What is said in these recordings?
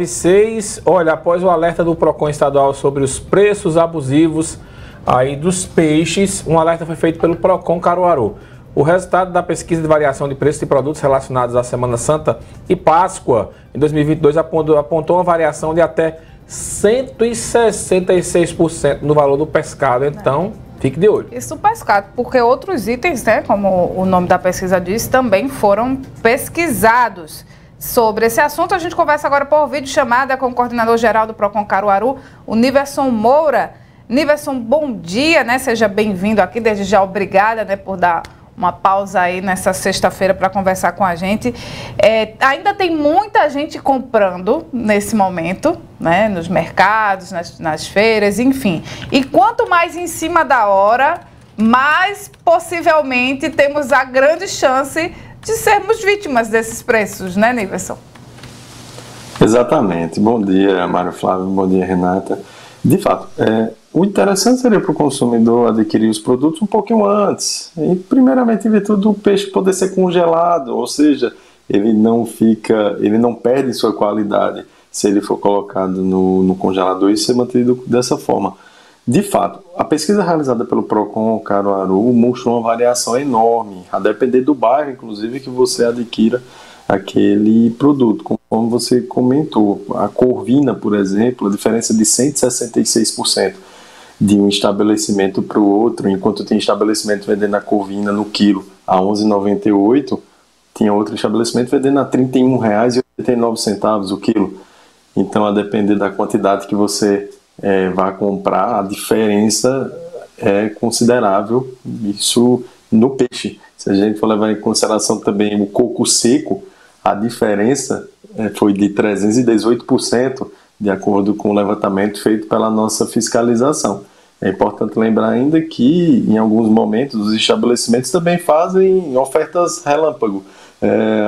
6, olha, após o alerta do Procon estadual sobre os preços abusivos aí dos peixes, um alerta foi feito pelo Procon Caruaru. O resultado da pesquisa de variação de preços de produtos relacionados à Semana Santa e Páscoa em 2022 apontou uma variação de até 166% no valor do pescado, então fique de olho. Isso do pescado, porque outros itens, né, como o nome da pesquisa diz, também foram pesquisados. Sobre esse assunto, a gente conversa agora por vídeo chamada com o coordenador-geral do Procon Caruaru, o Niverson Moura. Niverson, bom dia, né? Seja bem-vindo aqui, desde já obrigada, né, por dar uma pausa aí nessa sexta-feira para conversar com a gente. Ainda tem muita gente comprando nesse momento, né, nos mercados, nas feiras, enfim. E quanto mais em cima da hora, mais possivelmente temos a grande chance de sermos vítimas desses preços, né, Niverson? Exatamente. Bom dia, Mário Flávio. Bom dia, Renata. De fato, o interessante seria para o consumidor adquirir os produtos um pouquinho antes. E, primeiramente, em virtude do peixe poder ser congelado, ou seja, ele não perde sua qualidade se ele for colocado no congelador e ser mantido dessa forma. De fato, a pesquisa realizada pelo Procon Caruaru mostrou uma variação enorme, a depender do bairro, inclusive, que você adquira aquele produto. Como você comentou, a corvina, por exemplo, a diferença de 166% de um estabelecimento para o outro, enquanto tem estabelecimento vendendo a corvina no quilo a R$ 11,98, tinha outro estabelecimento vendendo a R$ 31,89 o quilo. Então, a depender da quantidade que você vai comprar, a diferença é considerável, isso no peixe. Se a gente for levar em consideração também o coco seco, a diferença foi de 318%, de acordo com o levantamento feito pela nossa fiscalização. É importante lembrar ainda que, em alguns momentos, os estabelecimentos também fazem ofertas relâmpago,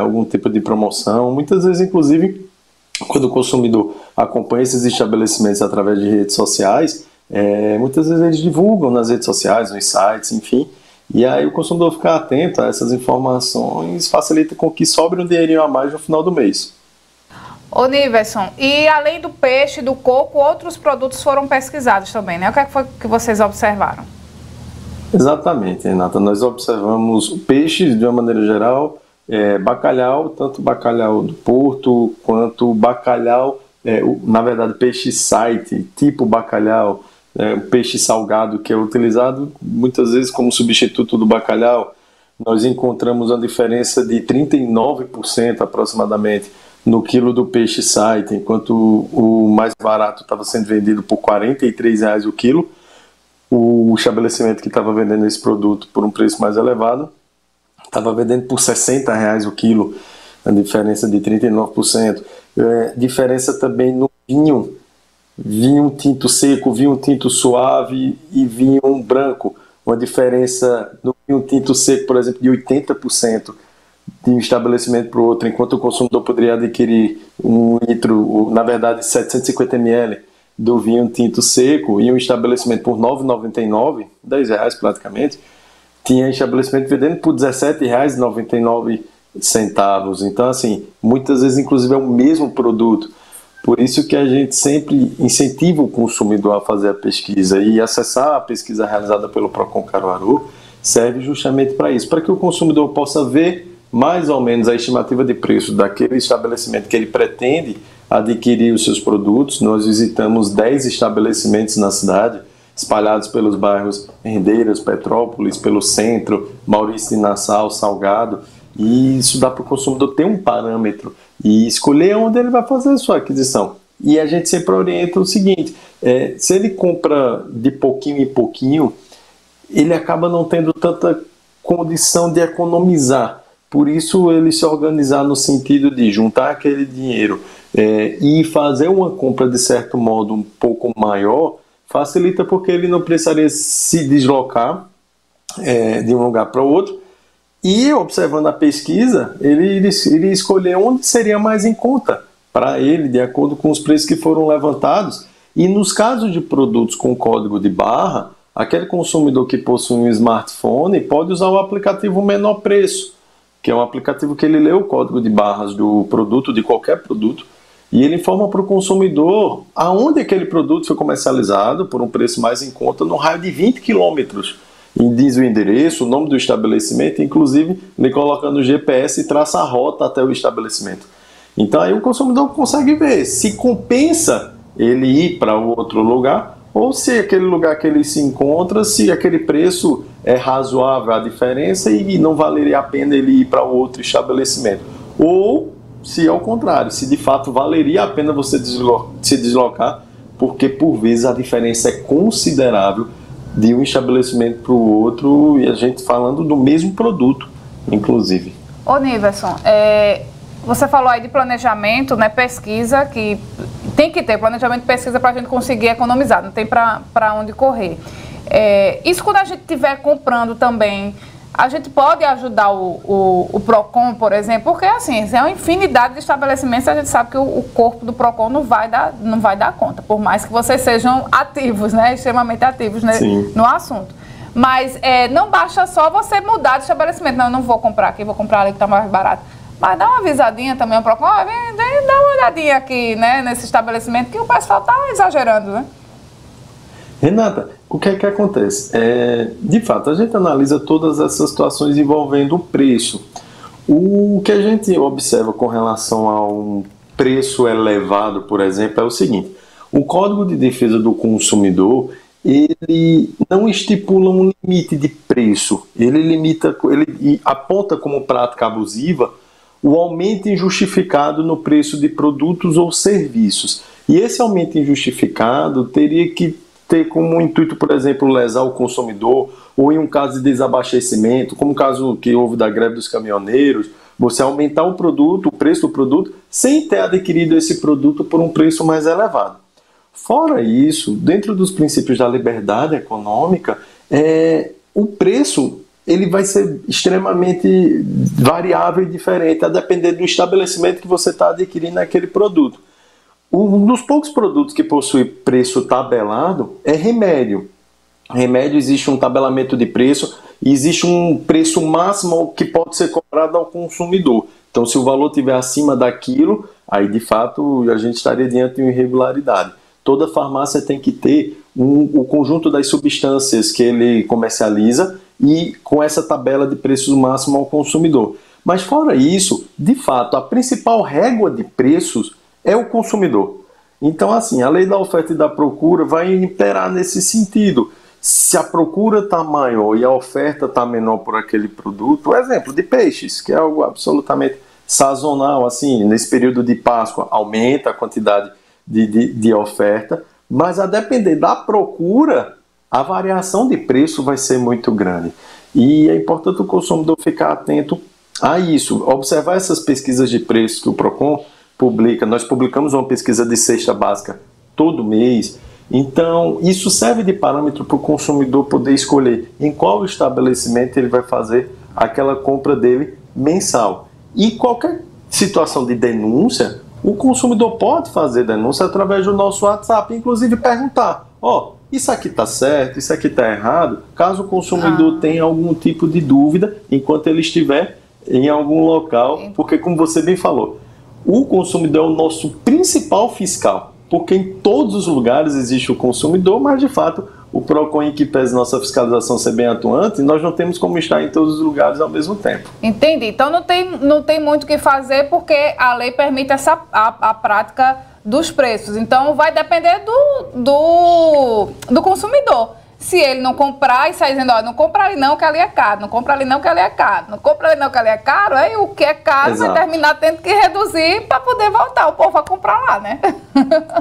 algum tipo de promoção, muitas vezes, inclusive, quando o consumidor acompanha esses estabelecimentos através de redes sociais, muitas vezes eles divulgam nas redes sociais, nos sites, enfim, e aí o consumidor ficar atento a essas informações facilita com que sobre um dinheirinho a mais no final do mês. Ô Niverson, e além do peixe, do coco, outros produtos foram pesquisados também, né? O que é que foi que vocês observaram? Exatamente, Renata. Nós observamos peixes de uma maneira geral, bacalhau, tanto bacalhau do Porto quanto bacalhau, na verdade peixe site, tipo bacalhau, o peixe salgado que é utilizado muitas vezes como substituto do bacalhau. Nós encontramos uma diferença de 39% aproximadamente no quilo do peixe site, enquanto o mais barato estava sendo vendido por R$ 43,00 o quilo. O estabelecimento que estava vendendo esse produto por um preço mais elevado estava vendendo por R$ 60,00 o quilo, a diferença de 39%. Diferença também no vinho tinto seco, vinho tinto suave e vinho branco. Uma diferença no vinho tinto seco, por exemplo, de 80% de um estabelecimento para o outro, enquanto o consumidor poderia adquirir um litro, na verdade 750 ml do vinho tinto seco e um estabelecimento por R$ 9,99, R$10 praticamente, tinha estabelecimento vendendo por R$ 17,99. Então, assim, muitas vezes, inclusive, é o mesmo produto. Por isso que a gente sempre incentiva o consumidor a fazer a pesquisa, e acessar a pesquisa realizada pelo Procon Caruaru serve justamente para isso, para que o consumidor possa ver mais ou menos a estimativa de preço daquele estabelecimento que ele pretende adquirir os seus produtos. Nós visitamos 10 estabelecimentos na cidade, espalhados pelos bairros Rendeiras, Petrópolis, pelo centro, Maurício de Nassau, Salgado, e isso dá para o consumidor ter um parâmetro e escolher onde ele vai fazer a sua aquisição. E a gente sempre orienta o seguinte, se ele compra de pouquinho em pouquinho, ele acaba não tendo tanta condição de economizar. Por isso, ele se organizar no sentido de juntar aquele dinheiro e fazer uma compra, de certo modo, um pouco maior, facilita porque ele não precisaria se deslocar de um lugar para o outro. E, observando a pesquisa, ele iria escolher onde seria mais em conta para ele, de acordo com os preços que foram levantados. E nos casos de produtos com código de barra, aquele consumidor que possui um smartphone pode usar o aplicativo Menor Preço, que é um aplicativo que ele lê o código de barras do produto, de qualquer produto, e ele informa para o consumidor aonde aquele produto foi comercializado por um preço mais em conta no raio de 20 quilômetros. E diz o endereço, o nome do estabelecimento, inclusive ele coloca no GPS e traça a rota até o estabelecimento. Então aí o consumidor consegue ver se compensa ele ir para outro lugar ou se aquele lugar que ele se encontra, se aquele preço é razoável a diferença e não valeria a pena ele ir para outro estabelecimento. Ou se ao contrário, se de fato valeria a pena você se deslocar, porque por vezes a diferença é considerável de um estabelecimento para o outro, e a gente falando do mesmo produto, inclusive. Ô Niverson, você falou aí de planejamento, né, pesquisa, que tem que ter planejamento e pesquisa para a gente conseguir economizar, não tem para onde correr. Isso quando a gente estiver comprando também, a gente pode ajudar o PROCON, por exemplo, porque assim, é uma infinidade de estabelecimentos, a gente sabe que o corpo do PROCON não vai dar conta, por mais que vocês sejam ativos, né, extremamente ativos, né, no assunto. Mas não basta só você mudar de estabelecimento, não, eu não vou comprar aqui, vou comprar ali que está mais barato. Mas dá uma avisadinha também ao PROCON, vem dá uma olhadinha aqui, né, nesse estabelecimento, que o pessoal está exagerando, né? Renata, o que é que acontece? De fato, a gente analisa todas essas situações envolvendo o preço. O que a gente observa com relação a um preço elevado, por exemplo, é o seguinte: o Código de Defesa do Consumidor, ele não estipula um limite de preço, ele aponta como prática abusiva o aumento injustificado no preço de produtos ou serviços. E esse aumento injustificado teria que ter como intuito, por exemplo, lesar o consumidor, ou em um caso de desabastecimento, como o caso que houve da greve dos caminhoneiros, você aumentar o preço do produto, sem ter adquirido esse produto por um preço mais elevado. Fora isso, dentro dos princípios da liberdade econômica, o preço ele vai ser extremamente variável e diferente, a depender do estabelecimento que você está adquirindo aquele produto. Um dos poucos produtos que possui preço tabelado é remédio. Remédio, existe um tabelamento de preço e existe um preço máximo que pode ser cobrado ao consumidor. Então, se o valor estiver acima daquilo, aí de fato a gente estaria diante de uma irregularidade. Toda farmácia tem que ter o conjunto das substâncias que ele comercializa e com essa tabela de preços máximo ao consumidor. Mas fora isso, de fato, a principal régua de preços é o consumidor. Então, assim, a lei da oferta e da procura vai imperar nesse sentido. Se a procura está maior e a oferta está menor por aquele produto, por exemplo, de peixes, que é algo absolutamente sazonal, assim, nesse período de Páscoa, aumenta a quantidade de oferta, mas a depender da procura, a variação de preço vai ser muito grande. E é importante o consumidor ficar atento a isso, observar essas pesquisas de preços que o PROCON publica. Nós publicamos uma pesquisa de cesta básica todo mês, então isso serve de parâmetro para o consumidor poder escolher em qual estabelecimento ele vai fazer aquela compra dele mensal. E qualquer situação de denúncia, o consumidor pode fazer denúncia através do nosso WhatsApp, inclusive perguntar, isso aqui está certo, isso aqui está errado, caso o consumidor tenha algum tipo de dúvida enquanto ele estiver em algum local, porque como você bem falou, o consumidor é o nosso principal fiscal, porque em todos os lugares existe o consumidor, mas de fato o PROCON, em que pese nossa fiscalização ser bem atuante, nós não temos como estar em todos os lugares ao mesmo tempo. Entendi. Então não tem muito o que fazer porque a lei permite a prática dos preços. Então vai depender do consumidor. Se ele não comprar e sair dizendo, não compra ali não que ali é caro, não compra ali não que ali é caro, não compra ali não que ali é caro, aí o que é caro vai terminar tendo que reduzir para poder voltar, o povo vai comprar lá, né?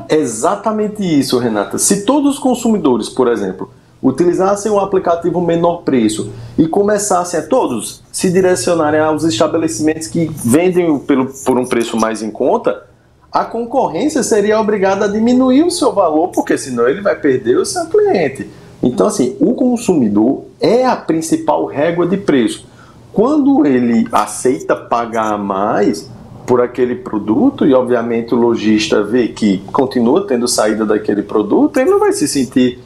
Exatamente isso, Renata. Se todos os consumidores, por exemplo, utilizassem o aplicativo Menor Preço e começassem a todos se direcionarem aos estabelecimentos que vendem por um preço mais em conta, a concorrência seria obrigada a diminuir o seu valor, porque senão ele vai perder o seu cliente. Então, assim, o consumidor é a principal régua de preço. Quando ele aceita pagar mais por aquele produto, e obviamente o lojista vê que continua tendo saída daquele produto, ele não vai se sentir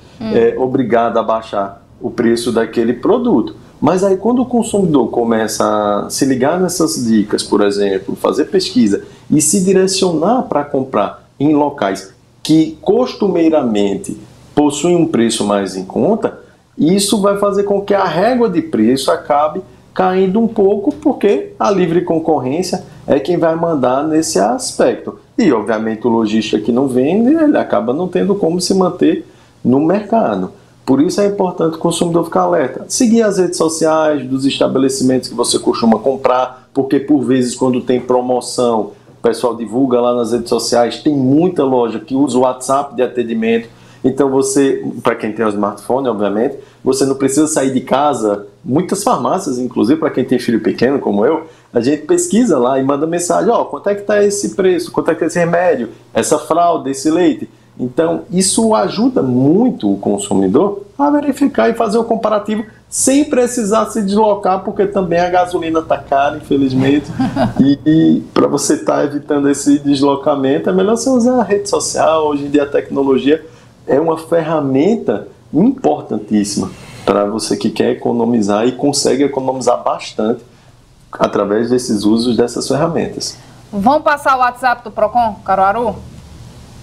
obrigado a baixar o preço daquele produto. Mas aí quando o consumidor começa a se ligar nessas dicas, por exemplo, fazer pesquisa e se direcionar para comprar em locais que costumeiramente possuem um preço mais em conta, isso vai fazer com que a régua de preço acabe caindo um pouco, porque a livre concorrência é quem vai mandar nesse aspecto. E, obviamente, o lojista que não vende, ele acaba não tendo como se manter no mercado. Por isso é importante o consumidor ficar alerta. Seguir as redes sociais dos estabelecimentos que você costuma comprar, porque, por vezes, quando tem promoção, o pessoal divulga lá nas redes sociais, tem muita loja que usa o WhatsApp de atendimento. Então você, para quem tem o smartphone, obviamente, você não precisa sair de casa. Muitas farmácias, inclusive para quem tem filho pequeno como eu, a gente pesquisa lá e manda mensagem, quanto é que está esse preço, quanto é que é esse remédio, essa fralda, esse leite. Então isso ajuda muito o consumidor a verificar e fazer o comparativo sem precisar se deslocar, porque também a gasolina está cara, infelizmente, e para você estar evitando esse deslocamento é melhor você usar a rede social. Hoje em dia a tecnologia é uma ferramenta importantíssima para você que quer economizar e consegue economizar bastante através desses usos dessas ferramentas. Vamos passar o WhatsApp do Procon Caruaru?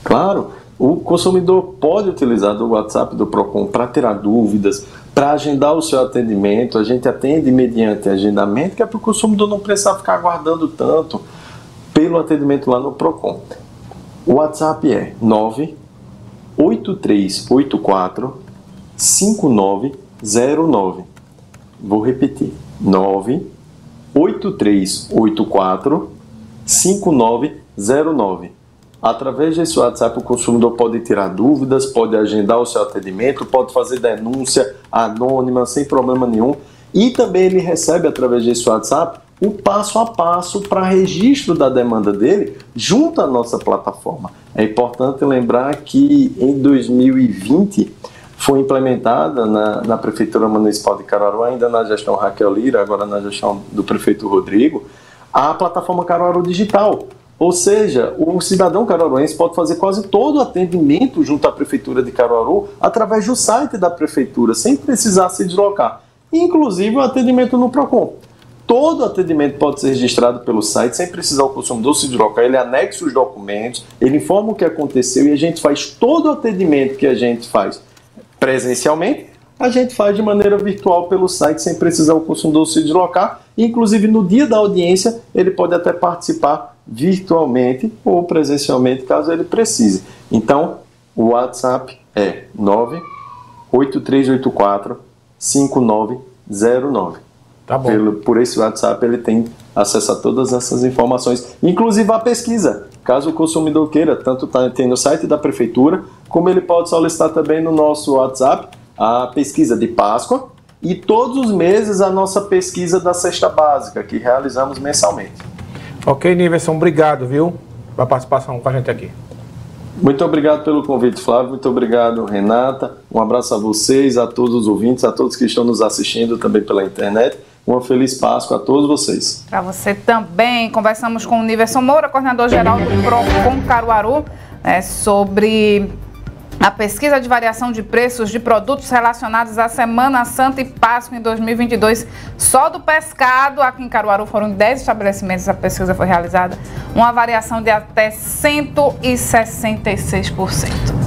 Claro, o consumidor pode utilizar o WhatsApp do Procon para tirar dúvidas, para agendar o seu atendimento. A gente atende mediante agendamento, que é para o consumidor não precisar ficar aguardando tanto pelo atendimento lá no Procon. O WhatsApp é 98384-5909. Vou repetir, 98384-5909. Através desse WhatsApp o consumidor pode tirar dúvidas, pode agendar o seu atendimento, pode fazer denúncia anônima sem problema nenhum, e também ele recebe através desse WhatsApp o passo a passo para registro da demanda dele junto à nossa plataforma. É importante lembrar que em 2020 foi implementada na Prefeitura Municipal de Caruaru, ainda na gestão Raquel Lira, agora na gestão do prefeito Rodrigo, a plataforma Caruaru Digital. Ou seja, o cidadão caruaruense pode fazer quase todo o atendimento junto à Prefeitura de Caruaru através do site da Prefeitura, sem precisar se deslocar. Inclusive o atendimento no Procon. Todo atendimento pode ser registrado pelo site, sem precisar o consumidor se deslocar. Ele anexa os documentos, ele informa o que aconteceu e a gente faz todo o atendimento que a gente faz presencialmente, a gente faz de maneira virtual pelo site, sem precisar o consumidor se deslocar. Inclusive, no dia da audiência, ele pode até participar virtualmente ou presencialmente, caso ele precise. Então, o WhatsApp é 98384-5909. Tá bom. Por esse WhatsApp ele tem acesso a todas essas informações, inclusive a pesquisa. Caso o consumidor queira, tanto tem no site da Prefeitura, como ele pode solicitar também no nosso WhatsApp a pesquisa de Páscoa e todos os meses a nossa pesquisa da cesta básica, que realizamos mensalmente. Ok, Niverson, obrigado, viu, pela participação com a gente aqui. Muito obrigado pelo convite, Flávio. Muito obrigado, Renata. Um abraço a vocês, a todos os ouvintes, a todos que estão nos assistindo também pela internet. Uma feliz Páscoa a todos vocês. Para você também. Conversamos com o Niverson Moura, coordenador-geral do Procon Caruaru, sobre a pesquisa de variação de preços de produtos relacionados à Semana Santa e Páscoa em 2022. Só do pescado, aqui em Caruaru, foram 10 estabelecimentos, a pesquisa foi realizada, uma variação de até 166%.